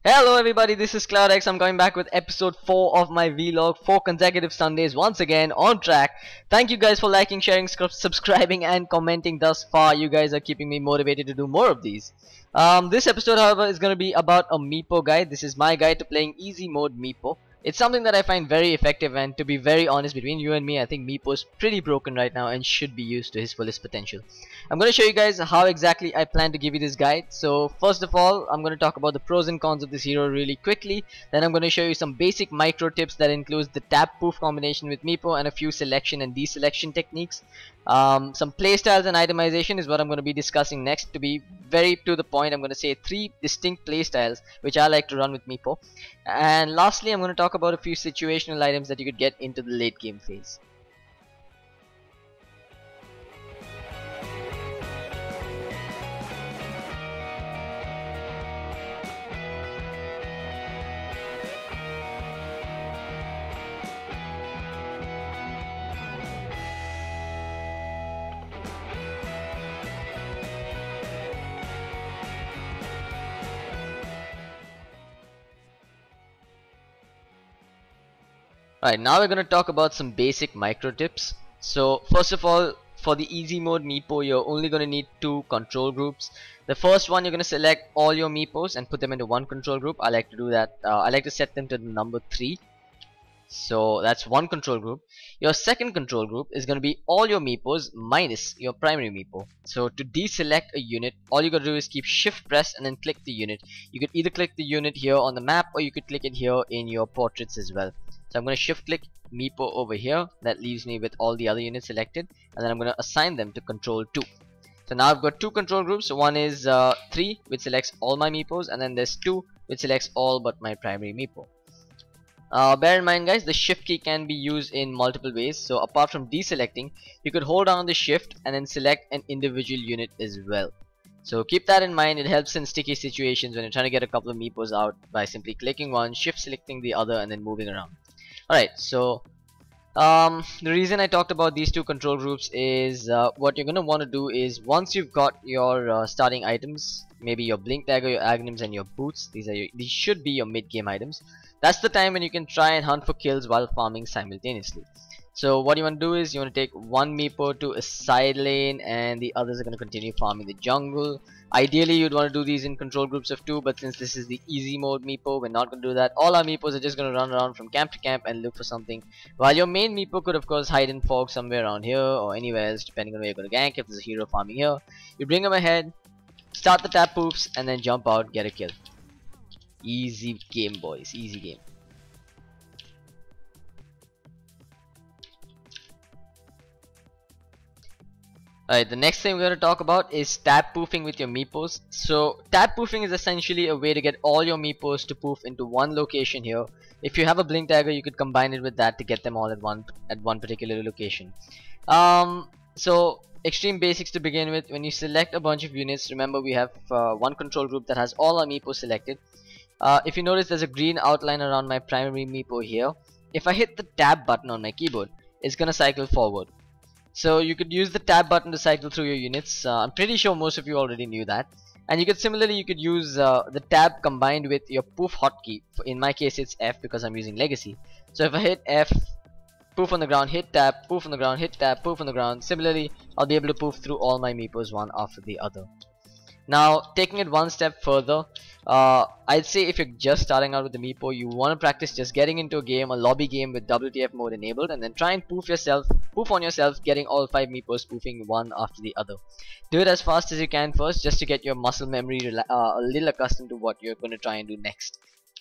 Hello everybody, this is ClouDx. I'm coming back with episode 4 of my vlog. 4 consecutive Sundays, once again on track. Thank you guys for liking, sharing, subscribing and commenting thus far. You guys are keeping me motivated to do more of these. This episode, however, is going to be about a Meepo guide. This is my guide to playing easy mode Meepo. It's something that I find very effective, and to be very honest, between you and me, I think Meepo is pretty broken right now and should be used to his fullest potential. I'm going to show you guys how exactly I plan to give you this guide. So first of all, I'm going to talk about the pros and cons of this hero really quickly. Then I'm going to show you some basic micro tips that includes the tap poof combination with Meepo and a few selection and deselection techniques. Some playstyles and itemization is what I'm going to be discussing next. To be very to the point, I'm going to say 3 distinct playstyles which I like to run with Meepo. And lastly, I'm going to talk about a few situational items that you could get into the late game phase. Alright, now we're going to talk about some basic micro tips. So first of all, for the easy mode Meepo, you're only going to need 2 control groups. The first one, you're going to select all your Meepos and put them into one control group. I like to do that. I like to set them to the number 3. So that's one control group. Your second control group is going to be all your Meepos minus your primary Meepo. So to deselect a unit, all you got to do is keep shift press and then click the unit. You could either click the unit here on the map, or you could click it here in your portraits as well. So I'm going to shift click Meepo over here. That leaves me with all the other units selected, and then I'm going to assign them to control 2. So now I've got 2 control groups. So one is 3, which selects all my Meepos, and then there's 2, which selects all but my primary Meepo. Bear in mind, guys, the shift key can be used in multiple ways. So apart from deselecting, you could hold down the shift and then select an individual unit as well. So keep that in mind. It helps in sticky situations when you're trying to get a couple of Meepos out by simply clicking one, shift selecting the other, and then moving around. Alright, so the reason I talked about these 2 control groups is what you're going to want to do is, once you've got your starting items, maybe your blink dagger, your aghanim's and your boots, these should be your mid game items. That's the time when you can try and hunt for kills while farming simultaneously. So what you want to do is you want to take one Meepo to a side lane, and the others are going to continue farming the jungle. Ideally you'd want to do these in control groups of 2, but since this is the easy mode Meepo, we're not going to do that. All our Meepos are just going to run around from camp to camp and look for something, while your main Meepo could of course hide in fog somewhere around here or anywhere else, depending on where you're going to gank. If there's a hero farming here, you bring him ahead, start the tap poofs, and then jump out, get a kill. Easy game, boys, easy game. Alright, the next thing we're going to talk about is tap poofing with your Meepos. So tap poofing is essentially a way to get all your Meepos to poof into one location here. If you have a blink dagger, you could combine it with that to get them all at one particular location. So extreme basics to begin with. When you select a bunch of units, remember we have one control group that has all our Meepos selected. If you notice, there's a green outline around my primary Meepo here. If I hit the tab button on my keyboard, it's gonna cycle forward. So you could use the tab button to cycle through your units. I'm pretty sure most of you already knew that. And you could similarly use the tab combined with your poof hotkey. In my case it's F because I'm using legacy. So if I hit F, poof on the ground, hit tab, poof on the ground, hit tab, poof on the ground. Similarly, I'll be able to poof through all my Meepos one after the other. Now, taking it one step further, I'd say if you're just starting out with the Meepo, you want to practice just getting into a game, a lobby game with WTF mode enabled, and then try and poof on yourself, getting all 5 Meepos poofing one after the other. Do it as fast as you can first, just to get your muscle memory a little accustomed to what you're going to try and do next.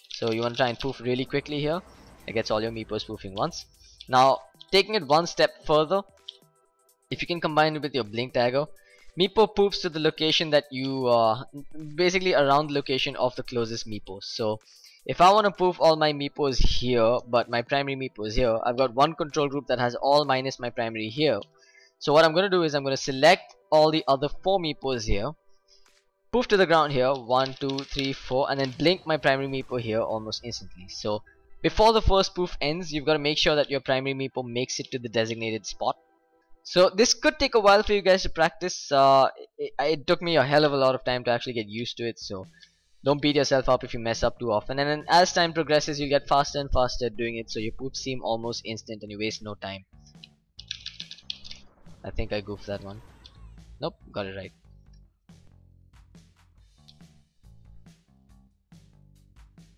So you want to try and poof really quickly here. It gets all your Meepos poofing once. Now, taking it one step further, if you can combine it with your blink dagger, Meepo poofs to the location that you basically around the location of the closest Meepos. So if I want to poof all my Meepos here but my primary Meepo is here, I've got one control group that has all minus my primary here. So what I'm going to do is I'm going to select all the other 4 Meepos here, poof to the ground here, 1, 2, 3, 4, and then blink my primary Meepo here almost instantly. So before the first poof ends, you've got to make sure that your primary Meepo makes it to the designated spot. So this could take a while for you guys to practice. It took me a hell of a lot of time to actually get used to it. So Don't beat yourself up if you mess up too often, and then as time progresses you'll get faster and faster at doing it, so your poops seem almost instant and you waste no time. I think I goofed that one. Nope, got it right.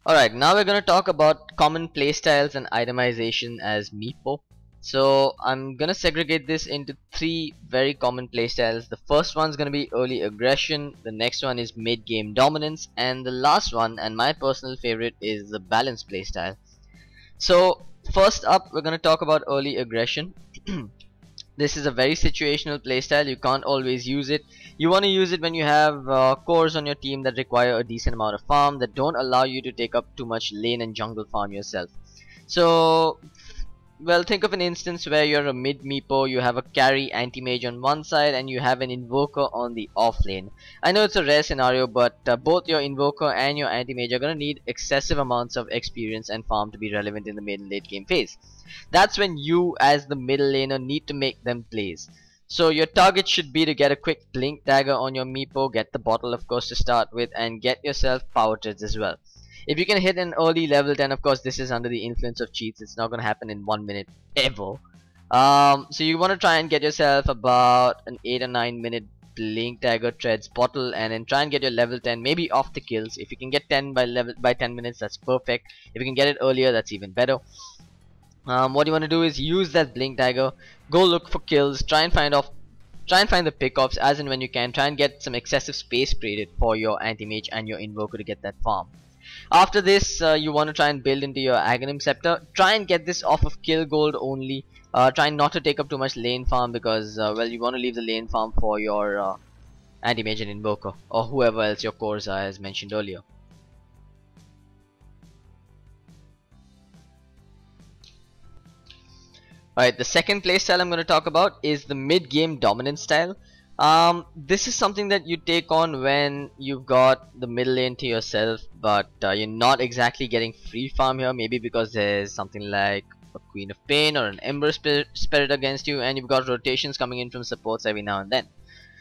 Alright, now we're going to talk about common playstyles and itemization as Meepo. So I'm going to segregate this into three very common playstyles. The first one's going to be early aggression, the next one is mid-game dominance, and the last one, and my personal favorite, is the balanced playstyle. So first up, we're going to talk about early aggression. This is a very situational playstyle. You can't always use it. You want to use it when you have cores on your team that require a decent amount of farm, that don't allow you to take up too much lane and jungle farm yourself. So, well, think of an instance where you're a mid Meepo, you have a carry anti-mage on one side and you have an invoker on the off lane. I know it's a rare scenario, but both your invoker and your anti-mage are going to need excessive amounts of experience and farm to be relevant in the mid and late game phase. That's when you as the middle laner need to make them plays. So your target should be to get a quick blink dagger on your Meepo, get the bottle of course to start with, and get yourself power treads as well. If you can hit an early level 10, of course this is under the influence of cheats, it's not going to happen in 1 minute ever. So you want to try and get yourself about an 8 or 9 minute blink dagger treads bottle, and then try and get your level 10 maybe off the kills. If you can get 10 by 10 minutes, that's perfect. If you can get it earlier, that's even better. What you want to do is use that blink dagger, go look for kills, try and find the pickoffs as and when you can, try and get some excessive space created for your anti-mage and your invoker to get that farm. After this, you want to try and build into your Aghanim Scepter. Try and get this off of kill gold only. Try not to take up too much lane farm because well, you want to leave the lane farm for your anti-mage and invoker, or whoever else your cores are, as mentioned earlier. Alright, the second playstyle I'm going to talk about is the mid-game dominance style. This is something that you take on when you've got the middle lane to yourself, but you're not exactly getting free farm here, maybe because there's something like a Queen of Pain or an Ember Spirit against you, and you've got rotations coming in from supports every now and then.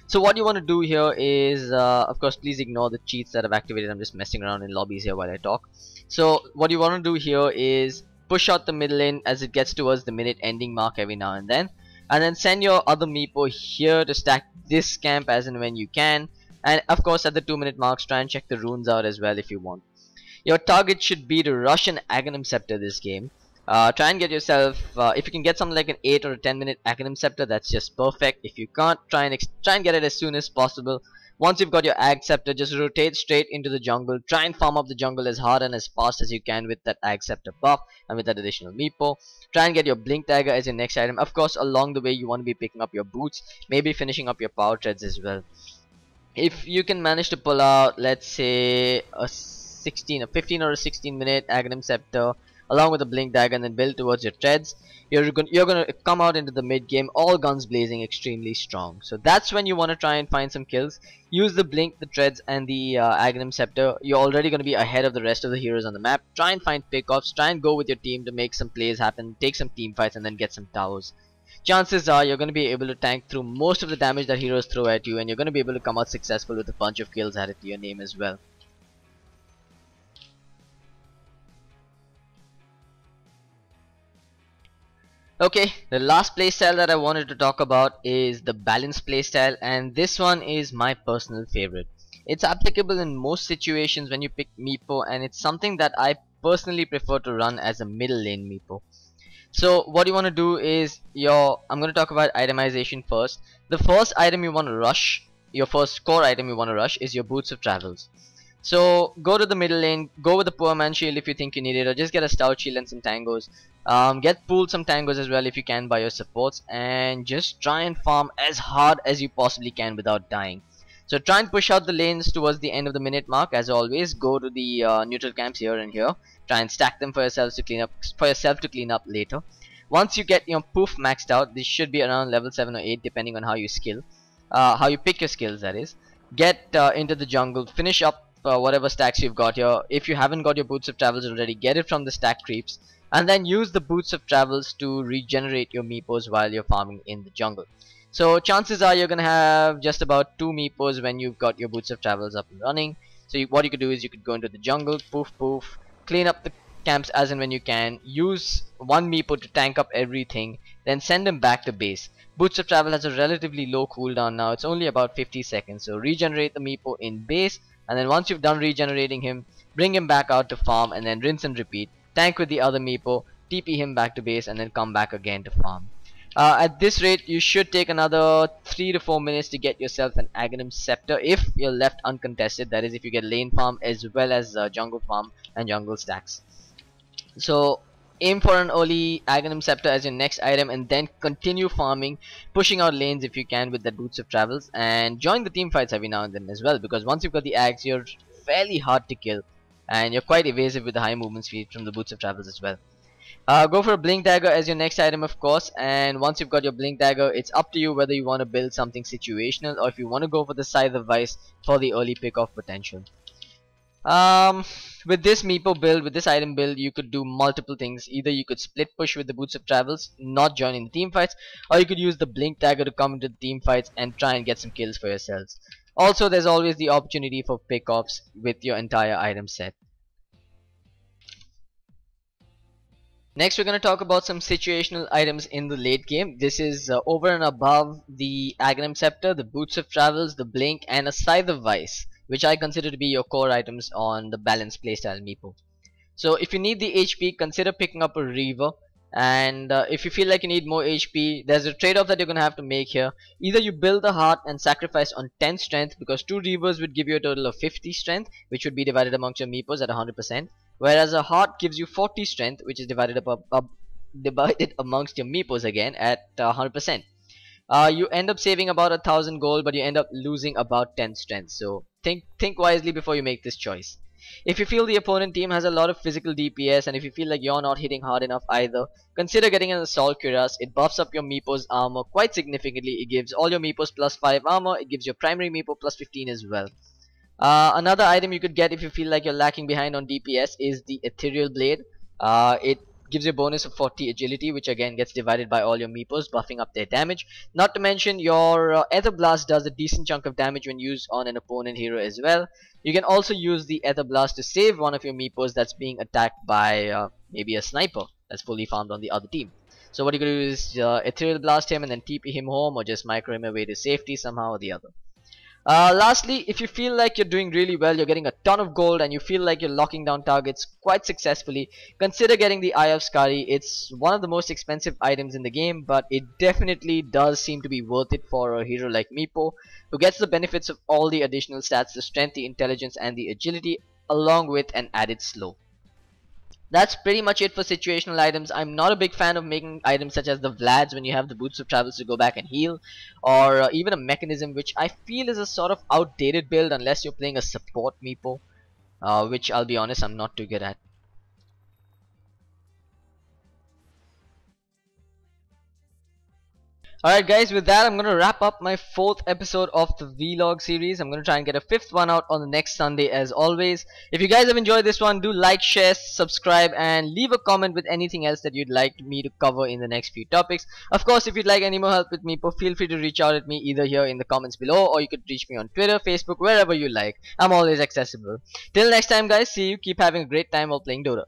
So what you want to do here is, of course, please ignore the cheats that I've activated. I'm just messing around in lobbies here while I talk. So what you want to do here is push out the middle lane as it gets towards the minute ending mark every now and then send your other Meepo here to stack this camp as and when you can, and of course at the 2-minute marks try and check the runes out as well if you want. Your target should be to rush an Aghanim Scepter this game. Try and get yourself, if you can get something like an 8 or a 10-minute Aghanim Scepter, that's just perfect. If you can't, try and get it as soon as possible. Once you've got your Ag Scepter, just rotate straight into the jungle. Try and farm up the jungle as hard and as fast as you can with that Ag Scepter buff and with that additional Meepo. Try and get your Blink Dagger as your next item. Of course, along the way you want to be picking up your boots, maybe finishing up your power treads as well. If you can manage to pull out, let's say, a 15 or a 16-minute Aghanim Scepter along with a Blink Dagger and then build towards your treads, you're gonna come out into the mid game all guns blazing, extremely strong. So that's when you want to try and find some kills. Use the Blink, the treads, and the Aghanim Scepter. You're already going to be ahead of the rest of the heroes on the map. Try and find pickoffs, try and go with your team to make some plays happen, take some team fights, and then get some towers. Chances are you're going to be able to tank through most of the damage that heroes throw at you, and you're going to be able to come out successful with a bunch of kills added to your name as well. Okay, the last playstyle that I wanted to talk about is the balanced playstyle, and this one is my personal favorite. It's applicable in most situations when you pick Meepo, and it's something that I personally prefer to run as a middle lane Meepo. So what you want to do is I'm going to talk about itemization first. The first item you want to rush, your first core item you want to rush, is your Boots of Travels. So go to the middle lane, go with the Poor Man Shield if you think you need it, or just get a Stout Shield and some Tangos. Get pulled some Tangos as well if you can by your supports, and just try and farm as hard as you possibly can without dying. So try and push out the lanes towards the end of the minute mark. As always, go to the neutral camps here and here. Try and stack them for yourself to clean up later. Once you get your poof maxed out, this should be around level 7 or 8 depending on how you pick your skills, that is. Get into the jungle, finish up whatever stacks you've got here. If you haven't got your Boots of Travels already, get it from the stack creeps, and then use the Boots of Travels to regenerate your Meepos while you're farming in the jungle. So chances are you're gonna have just about 2 Meepos when you've got your Boots of Travels up and running. So what you could do is you could go into the jungle, poof poof, clean up the camps as and when you can, use one Meepo to tank up everything, then send him back to base. Boots of Travel has a relatively low cooldown now, it's only about 50 seconds, so regenerate the Meepo in base, and then once you've done regenerating him, bring him back out to farm, and then rinse and repeat. Tank with the other Meepo, TP him back to base, and then come back again to farm. At this rate, you should take another 3 to 4 minutes to get yourself an Aghanim Scepter if you're left uncontested, that is if you get lane farm as well as jungle farm and jungle stacks. So aim for an early Aghanim Scepter as your next item, and then continue farming, pushing out lanes if you can with that Boots of Travels, and join the team fights every now and then as well, because once you've got the Ags, you're fairly hard to kill and you're quite evasive with the high movement speed from the Boots of Travels as well. Go for a Blink Dagger as your next item, of course, and once you've got your Blink Dagger, it's up to you whether you want to build something situational or if you want to go for the Scythe of Vice for the early pick-off potential. With this Meepo build, with this item build, you could do multiple things. Either you could split push with the Boots of Travels, not joining the team fights, or you could use the Blink Dagger to come into the team fights and try and get some kills for yourselves. Also, there's always the opportunity for pick-offs with your entire item set. Next, we're going to talk about some situational items in the late game. This is over and above the Aghanim Scepter, the Boots of Travels, the Blink, and a Scythe of Vice, which I consider to be your core items on the balanced playstyle Meepo. So if you need the HP, consider picking up a Reaver, and if you feel like you need more HP, there's a trade-off that you're going to have to make here. Either you build the heart and sacrifice on 10 strength, because 2 Reavers would give you a total of 50 strength, which would be divided amongst your Meepos at 100%, whereas a heart gives you 40 strength, which is divided amongst your Meepos again at 100%. You end up saving about 1,000 gold, but you end up losing about 10 strength. So think wisely before you make this choice. If you feel the opponent team has a lot of physical DPS, and if you feel like you're not hitting hard enough either, consider getting an Assault Cuirass. It buffs up your Meepo's armor quite significantly. It gives all your Meepos plus 5 armor. It gives your primary Meepo plus 15 as well. Another item you could get if you feel like you're lacking behind on DPS is the Ethereal Blade. It gives you a bonus of 40 agility, which again gets divided by all your Meepos, buffing up their damage. Not to mention your Ether Blast does a decent chunk of damage when used on an opponent hero as well. You can also use the Ether Blast to save one of your Meepos that's being attacked by maybe a sniper that's fully farmed on the other team. So what you can do is Ethereal Blast him and then TP him home, or just micro him away to safety somehow or the other. Lastly, if you feel like you're doing really well, you're getting a ton of gold, and you feel like you're locking down targets quite successfully, consider getting the Eye of Skadi. It's one of the most expensive items in the game, but it definitely does seem to be worth it for a hero like Meepo, who gets the benefits of all the additional stats, the strength, the intelligence, and the agility, along with an added slow. That's pretty much it for situational items. I'm not a big fan of making items such as the Vlads when you have the Boots of Travels to go back and heal, or even a Mechanism, which I feel is a sort of outdated build unless you're playing a support Meepo, which I'll be honest, I'm not too good at. Alright guys, with that I'm going to wrap up my 4th episode of the vlog series. I'm going to try and get a 5th one out on the next Sunday as always. If you guys have enjoyed this one, do like, share, subscribe, and leave a comment with anything else that you'd like me to cover in the next few topics. Of course, if you'd like any more help with Meepo, feel free to reach out at me either here in the comments below, or you could reach me on Twitter, Facebook, wherever you like. I'm always accessible. Till next time guys, see you, keep having a great time while playing Dota.